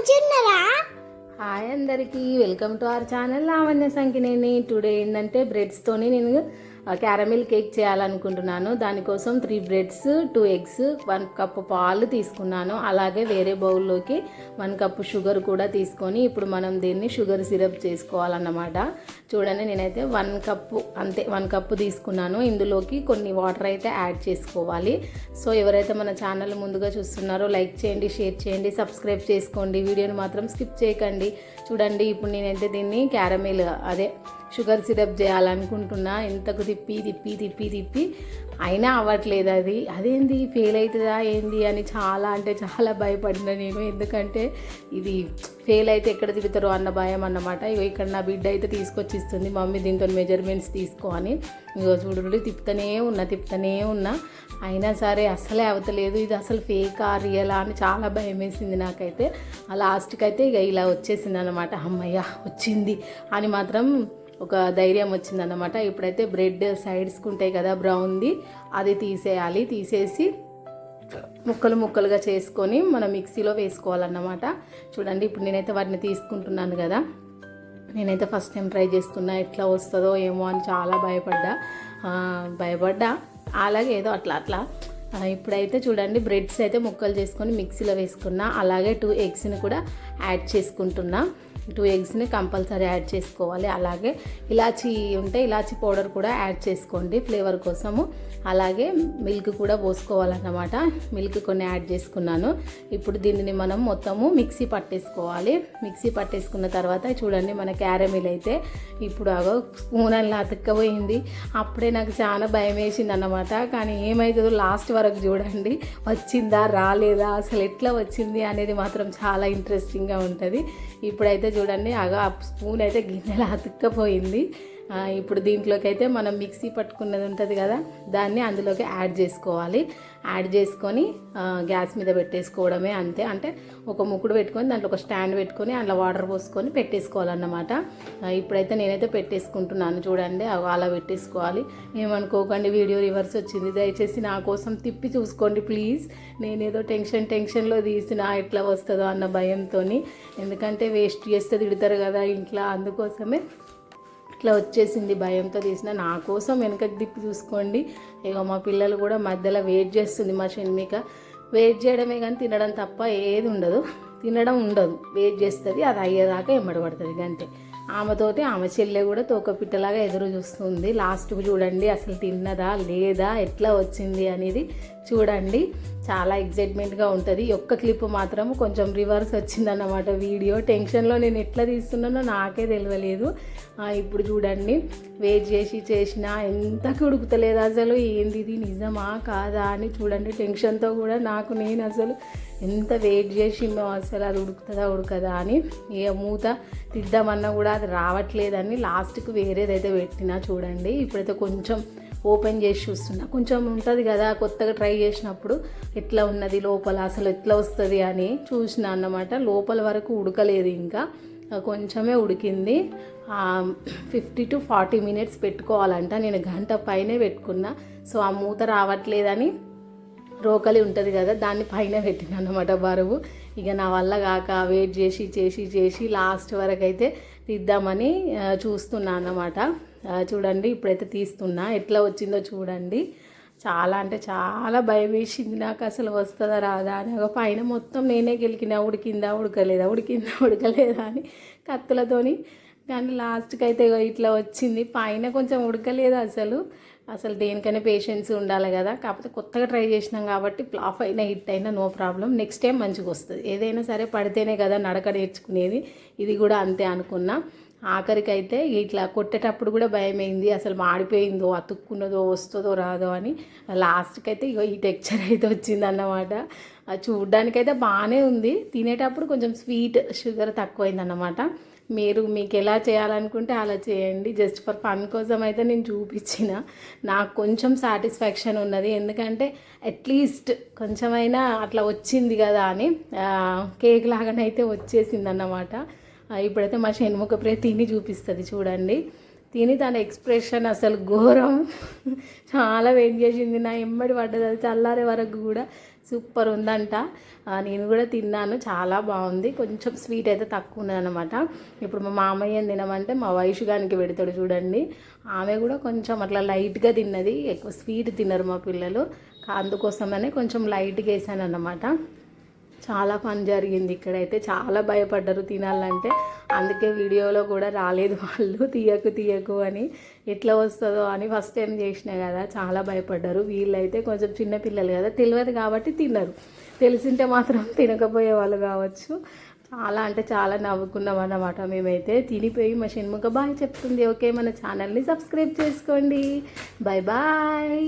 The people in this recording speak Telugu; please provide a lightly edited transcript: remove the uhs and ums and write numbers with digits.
మంచిగున్నారా? హాయ్ అందరికీ, welcome to our channel Lavanya Sankineni. Today ఏంటంటే బ్రెడ్స్తోని నేను క్యారమిల్ కేక్ చేయాలనుకుంటున్నాను. దానికోసం 3 బ్రెడ్స్, 2 ఎగ్స్, 1 కప్పు పాలు తీసుకున్నాను. అలాగే వేరే బౌల్లోకి 1 కప్పు షుగర్ కూడా తీసుకొని ఇప్పుడు మనం దీన్ని షుగర్ సిరప్ చేసుకోవాలన్నమాట. చూడండి, నేనైతే 1 కప్పు అంతే 1 కప్పు తీసుకున్నాను. ఇందులోకి కొన్ని వాటర్ అయితే యాడ్ చేసుకోవాలి. సో ఎవరైతే మన ఛానల్ ముందుగా చూస్తున్నారో లైక్ చేయండి, షేర్ చేయండి, సబ్స్క్రైబ్ చేసుకోండి. వీడియోని మాత్రం స్కిప్ చేయకండి. చూడండి, ఇప్పుడు నేనైతే దీన్ని క్యారమిల్ షుగర్ సిరప్ చేయాలనుకుంటున్నా. ఇంతకు తిప్పి తిప్పి తిప్పి తిప్పి అయినా అవ్వట్లేదు. అదేంది ఫెయిల్ అవుతుందా ఏంది అని చాలా అంటే చాలా భయపడినా నేను. ఎందుకంటే ఇది ఫెయిల్ అయితే ఎక్కడ తిరుగుతారో అన్న భయం అన్నమాట. ఇక్కడ నా బిడ్డ అయితే తీసుకొచ్చి ఇస్తుంది, మమ్మీ దీంతో మెజర్మెంట్స్ తీసుకో అని. చూడు తిప్పుతూనే ఉన్నా అయినా సరే అసలే అవతలేదు. ఇది అసలు ఫేకా రియలా అని చాలా భయం వేసింది నాకైతే. లాస్ట్కి అయితే ఇక ఇలా వచ్చేసింది అన్నమాట. అమ్మయ్య వచ్చింది అని మాత్రం ఒక ధైర్యం వచ్చిందన్నమాట. ఇప్పుడైతే బ్రెడ్ సైడ్స్కి ఉంటాయి కదా బ్రౌన్ది, అది తీసేయాలి. తీసేసి ముక్కలు ముక్కలుగా చేసుకొని మనం మిక్సీలో వేసుకోవాలన్నమాట. చూడండి, ఇప్పుడు నేనైతే వాటిని తీసుకుంటున్నాను కదా. నేనైతే ఫస్ట్ టైం ట్రై చేస్తున్నా, ఎట్లా వస్తుందో ఏమో అని చాలా భయపడ్డా. అలాగే ఏదో అట్లా ఇప్పుడైతే చూడండి, బ్రెడ్స్ అయితే ముక్కలు చేసుకొని మిక్సీలో వేసుకున్నా. అలాగే 2 ఎగ్స్ని కూడా యాడ్ చేసుకుంటున్నా. 2 ఎగ్స్ని కంపల్సరీ యాడ్ చేసుకోవాలి. అలాగే ఇలాచీ ఉంటే ఇలాచీ పౌడర్ కూడా యాడ్ చేసుకోండి ఫ్లేవర్ కోసము. అలాగే మిల్క్ కూడా పోసుకోవాలన్నమాట. మిల్క్ కొన్ని యాడ్ చేసుకున్నాను. ఇప్పుడు దీనిని మనం మొత్తము మిక్సీ పట్టేసుకోవాలి. మిక్సీ పట్టేసుకున్న తర్వాత చూడండి, మన క్యారమిల్ అయితే ఇప్పుడు స్పూన్ అలా అతుక్కపోయింది. అప్పుడే నాకు చాలా భయం వేసింది అన్నమాట. కానీ ఏమవుతుందో లాస్ట్ వరకు చూడండి, వచ్చిందా రాలేదా అసలు ఎట్లా వచ్చింది అనేది మాత్రం చాలా ఇంట్రెస్టింగ్గా ఉంటుంది. ఇప్పుడైతే చూడండి, ఆ స్పూన్ అయితే గిన్నెలా అతుక్కపోయింది. ఇప్పుడు దీంట్లోకి అయితే మనం మిక్సీ పట్టుకున్నది ఉంటుంది కదా, దాన్ని అందులోకి యాడ్ చేసుకోవాలి. యాడ్ చేసుకొని గ్యాస్ మీద పెట్టేసుకోవడమే అంతే. అంటే ఒక ముక్కుడు పెట్టుకొని దాంట్లో ఒక స్టాండ్ పెట్టుకొని అందులో వాటర్ పోసుకొని పెట్టేసుకోవాలన్నమాట. ఇప్పుడైతే నేనైతే పెట్టేసుకుంటున్నాను. చూడండి, అలా పెట్టేసుకోవాలి. ఏమనుకోకండి, వీడియో రివర్స్ వచ్చింది. దయచేసి నా కోసం తిప్పి చూసుకోండి ప్లీజ్. నేనేదో టెన్షన్లో తీసిన ఎట్లా వస్తుందో అన్న భయంతో. ఎందుకంటే వేస్ట్ చేస్తే తిడతారు కదా ఇంట్లో, అందుకోసమే ఇట్లా వచ్చేసింది. భయంతో తీసిన. నా కోసం వెనకకి తిప్పి చూసుకోండి. ఇక మా పిల్లలు కూడా మధ్యలో వెయిట్ చేస్తుంది. మా షణ్మిక వెయిట్ చేయడమే కానీ తినడం తప్ప ఏది ఉండదు. తినడం ఉండదు, వెయిట్ చేస్తుంది. అది అయ్యేదాకా ఎమ్మడబడుతుంది అంతే. ఆమెతోటి ఆమె చెల్లె కూడా తోకపిట్టలాగా ఎదురు చూస్తుంది. లాస్ట్కు చూడండి, అసలు తిన్నదా లేదా ఎట్లా వచ్చింది అనేది చూడండి. చాలా ఎగ్జైట్మెంట్గా ఉంటుంది. ఒక్క క్లిప్ మాత్రం కొంచెం రివర్స్ వచ్చిందన్నమాట వీడియో. టెన్షన్లో నేను ఎట్లా తీస్తున్నానో నాకే తెలియలేదు. ఇప్పుడు చూడండి, వెయిట్ చేసినా ఎంతకు ఉడుకుతలేదు. అసలు ఏంది ఇది నిజమా కాదా అని చూడండి. టెన్షన్తో కూడా నేను అసలు ఎంత వెయిట్ చేసిందో అసలు అది ఉడకదా అని. ఏ మూత తిద్దామన్నా కూడా అది రావట్లేదని లాస్ట్కి వేరేదైతే పెట్టినా. చూడండి, ఇప్పుడైతే కొంచెం ఓపెన్ చేసి చూస్తున్నా. కొంచెం ఉంటుంది కదా కొత్తగా ట్రై చేసినప్పుడు, ఎట్లా ఉన్నది లోపల అసలు ఎట్లా వస్తుంది అని చూసిన అన్నమాట. లోపల వరకు ఉడకలేదు, ఇంకా కొంచెమే ఉడికింది. 50 to 40 minutes పెట్టుకోవాలంట. నేను గంట పైనే పెట్టుకున్నా. సో ఆ మూత రావట్లేదని రోకలి ఉంటుంది కదా, దాన్ని పైన పెట్టిన అన్నమాట బరువు. ఇక నా వల్ల కాక వెయిట్ చేసి లాస్ట్ వరకు అయితే తీద్దామని చూస్తున్నా అన్నమాట. చూడండి, ఇప్పుడైతే తీస్తున్నా. ఎట్లా వచ్చిందో చూడండి. చాలా అంటే చాలా భయం వేసింది నాకు, అసలు వస్తుందా రాదా అని. ఒక పైన మొత్తం నేనే గెలికినా, ఉడికిందా ఉడకలేదా అని కత్తులతోని. కానీ లాస్ట్కి అయితే ఇట్లా వచ్చింది. పైన కొంచెం ఉడకలేదు అసలు దేనికైనా పేషెన్స్ ఉండాలి కదా. కాకపోతే కొత్తగా ట్రై చేసినాం కాబట్టి ఫ్లాప్ అయినా హిట్ అయినా నో ప్రాబ్లం. నెక్స్ట్ టైం మంచిగా వస్తుంది. ఏదైనా సరే పడితేనే కదా నడక నేర్చుకునేది. ఇది కూడా అంతే అనుకున్నా. ఆఖరికైతే ఇట్లా కొట్టేటప్పుడు కూడా భయమైంది, అసలు మాడిపోయిందో అతుక్కున్నదో వస్తుందో రాదో అని. లాస్ట్కి అయితే ఈ టెక్చర్ అయితే వచ్చిందన్నమాట. చూడ్డానికైతే బాగానే ఉంది. తినేటప్పుడు కొంచెం స్వీట్ షుగర్ తక్కువైందన్నమాట. మీకు ఎలా చేయాలనుకుంటే అలా చేయండి. జస్ట్ ఫర్ ఫన్ కోసం అయితే నేను చూపించిన. నాకు కొంచెం సాటిస్ఫాక్షన్ ఉన్నది, ఎందుకంటే అట్లీస్ట్ కొంచెమైనా అట్లా వచ్చింది కదా అని. కేక్ లాగానైతే వచ్చేసింది అన్నమాట. ఇప్పుడైతే మా షణ్ముఖ ప్రియ తిని చూపిస్తుంది. చూడండి, తిని తన ఎక్స్ప్రెషన్ అసలు ఘోరం. చాలా వెయిట్ చేసింది, నా ఎమ్మడి పడ్డది. అది చల్లారే వరకు కూడా సూపర్ ఉందంట. నేను కూడా తిన్నాను, చాలా బాగుంది. కొంచెం స్వీట్ అయితే తక్కువ ఉన్నదన్నమాట. ఇప్పుడు మా మామయ్యని తినమంటే మా వైషుగానికి పెడతాడు చూడండి, ఆమె కూడా కొంచెం అట్లా లైట్గా తిన్నది. ఎక్కువ స్వీట్ తినరు మా పిల్లలు, అందుకోసమనే కొంచెం లైట్గా వేసాను అన్నమాట. చాలా పని జరిగింది ఇక్కడైతే, చాలా భయపడ్డారు తినాలంటే. అందుకే వీడియోలో కూడా రాలేదు వాళ్ళు, తీయకు అని, ఎట్లా వస్తుందో అని. ఫస్ట్ టైం చేసినా కదా, చాలా భయపడ్డారు. వీళ్ళైతే కొంచెం చిన్నపిల్లలు కదా, తెలియదు కాబట్టి తిన్నారు. తెలిసింటే మాత్రం తినకపోయేవాళ్ళు కావచ్చు. చాలా అంటే చాలా నవ్వుకున్నాం అన్నమాట మేమైతే. తినిపోయి మా షణ్ముఖ బాయ్ చెప్తుంది. ఓకే, మన ఛానల్ని సబ్స్క్రైబ్ చేసుకోండి. Bye bye.